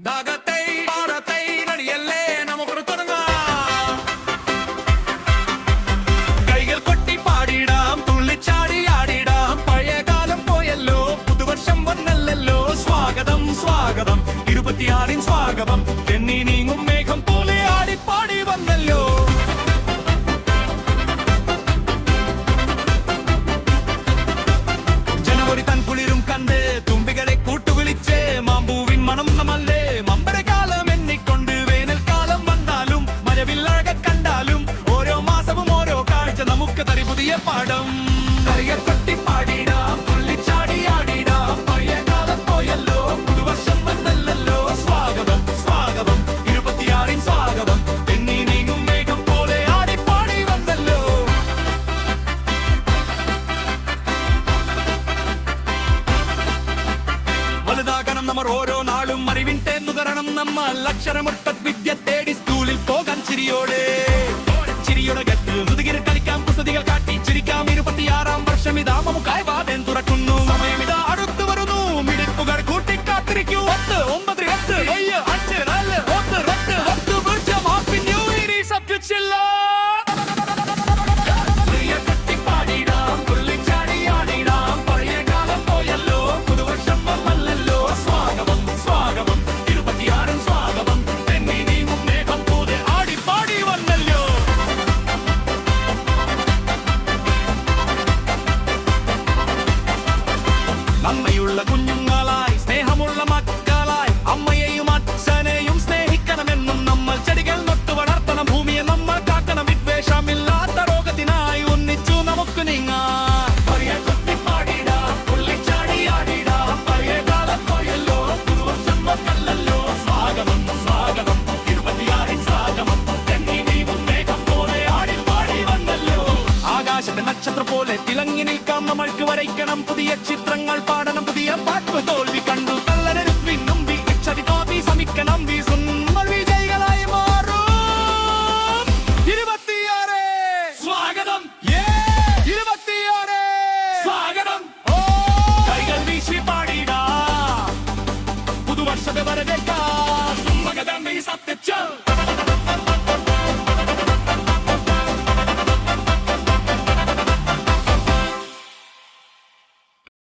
ദാഗത്തെ പാടത്തെ നടിയല്ലേ നമുക്കൊരു തുടങ്ങാം. കൈകൾ കൊട്ടി പാടിടാം, തുള്ളിച്ചാടി ആടിടാം. പഴയ കാലം പോയല്ലോ, പുതുവർഷം വന്നല്ലോ. സ്വാഗതം സ്വാഗതം 26 സ്വാഗതം. തെന്നി നീങ്ങും മേഘം പോലെ ആടിപ്പാടി വന്നല്ലോ. ജനുവരി തൻ കുളിരും കണ്ട് തുമ്പികളെ കൂട്ടുവിളിച്ച് മാമ്പൂവിൻ മണം നമ്മളേ. മമ്പരകാലം എണ്ണിക്കൊണ്ട് വേനൽക്കാലം വന്നാലും മഴവില്ലഴക കണ്ടാലും ഓരോ മാസവും ഓരോ കാഴ്ച നമുക്ക് തരി പുതിയ പാഠം. കൈകൾ കൊട്ടി പാടിടാം, തുള്ളിച്ചാടി ആടിടാം. പഴയ കാലം പോയല്ലോ, പുതുവർഷം വന്നല്ലോ. സ്വാഗതം സ്വാഗതം 26 സ്വാഗതം. തെന്നി നീങ്ങും മേഘം പോലെ ആടിപ്പാടി വന്നല്ലോ. വലുതാകണം നമ്മൾ ഓരോ നാളും, അറിവിൻ തേന്നുകരണം നമ്മൾ. അക്ഷരമുട്ട വിദ്യ തേടി സ്കൂളിൽ പോകാൻ ചിരിയോടെ. ചിരിയുടെ ഗത്ത് മുതുകിൽ കളിക്കാം, കുസൃതികൾ കാട്ടി ചിരിക്കാം. 26 വർഷം ഇതാ നമുക്കായി വാതേൻ തുറക്കുന്നു. സമയം ഇതാ അടുത്തു വരുന്നു, മിടിപ്പുകൾ കൂട്ടിക്കാത്തിരിക്കൂ. 10 9 8 7 5 4 3 2 1 പൂജ്യം. Happy new year is up to ചില്ല. നന്മയുള്ള കുഞ്ഞുങ്ങളായി, സ്നേഹമുള്ള മക്കളായി, അമ്മയെയും അച്ഛനെയും സ്നേഹിക്കണമെന്നും നമ്മൾ. ചെടികൾ നട്ടു വളർത്തണം, ഭൂമിയെ നമ്മൾ കാക്കണം. വിദ്വേഷമില്ലാത്ത രോഗത്തിനായി ഒന്നിച്ചു നമുക്ക് നീങ്ങാം. സ്വാഗതം സ്വാഗതം 26 സ്വാഗതം. തെന്നി നീങ്ങും മേഘം പോലെ ആടിപ്പാടി വന്നല്ലോ. ആകാശത്തെ നക്ഷത്രം പോലെ തിളങ്ങി നിൽക്കാം, നമ്മൾക്ക് വരയ്ക്കണം പുതിയ ചിത്രങ്ങൾ, പാടണം പുതിയ പാട്ട്. തോൽവി കണ്ടു കള്ളനും പിന്നും ശ്രമിക്കണം. നമ്മൾ വിജയികളായി മാറും. 26 സ്വാഗതം 26 സ്വാഗതം. കൈകൾ വീശി പാടിടാം, പുതുവർഷത്തെ വരവേൽക്കാം. സ്വാഗതം ഈ സത്യം.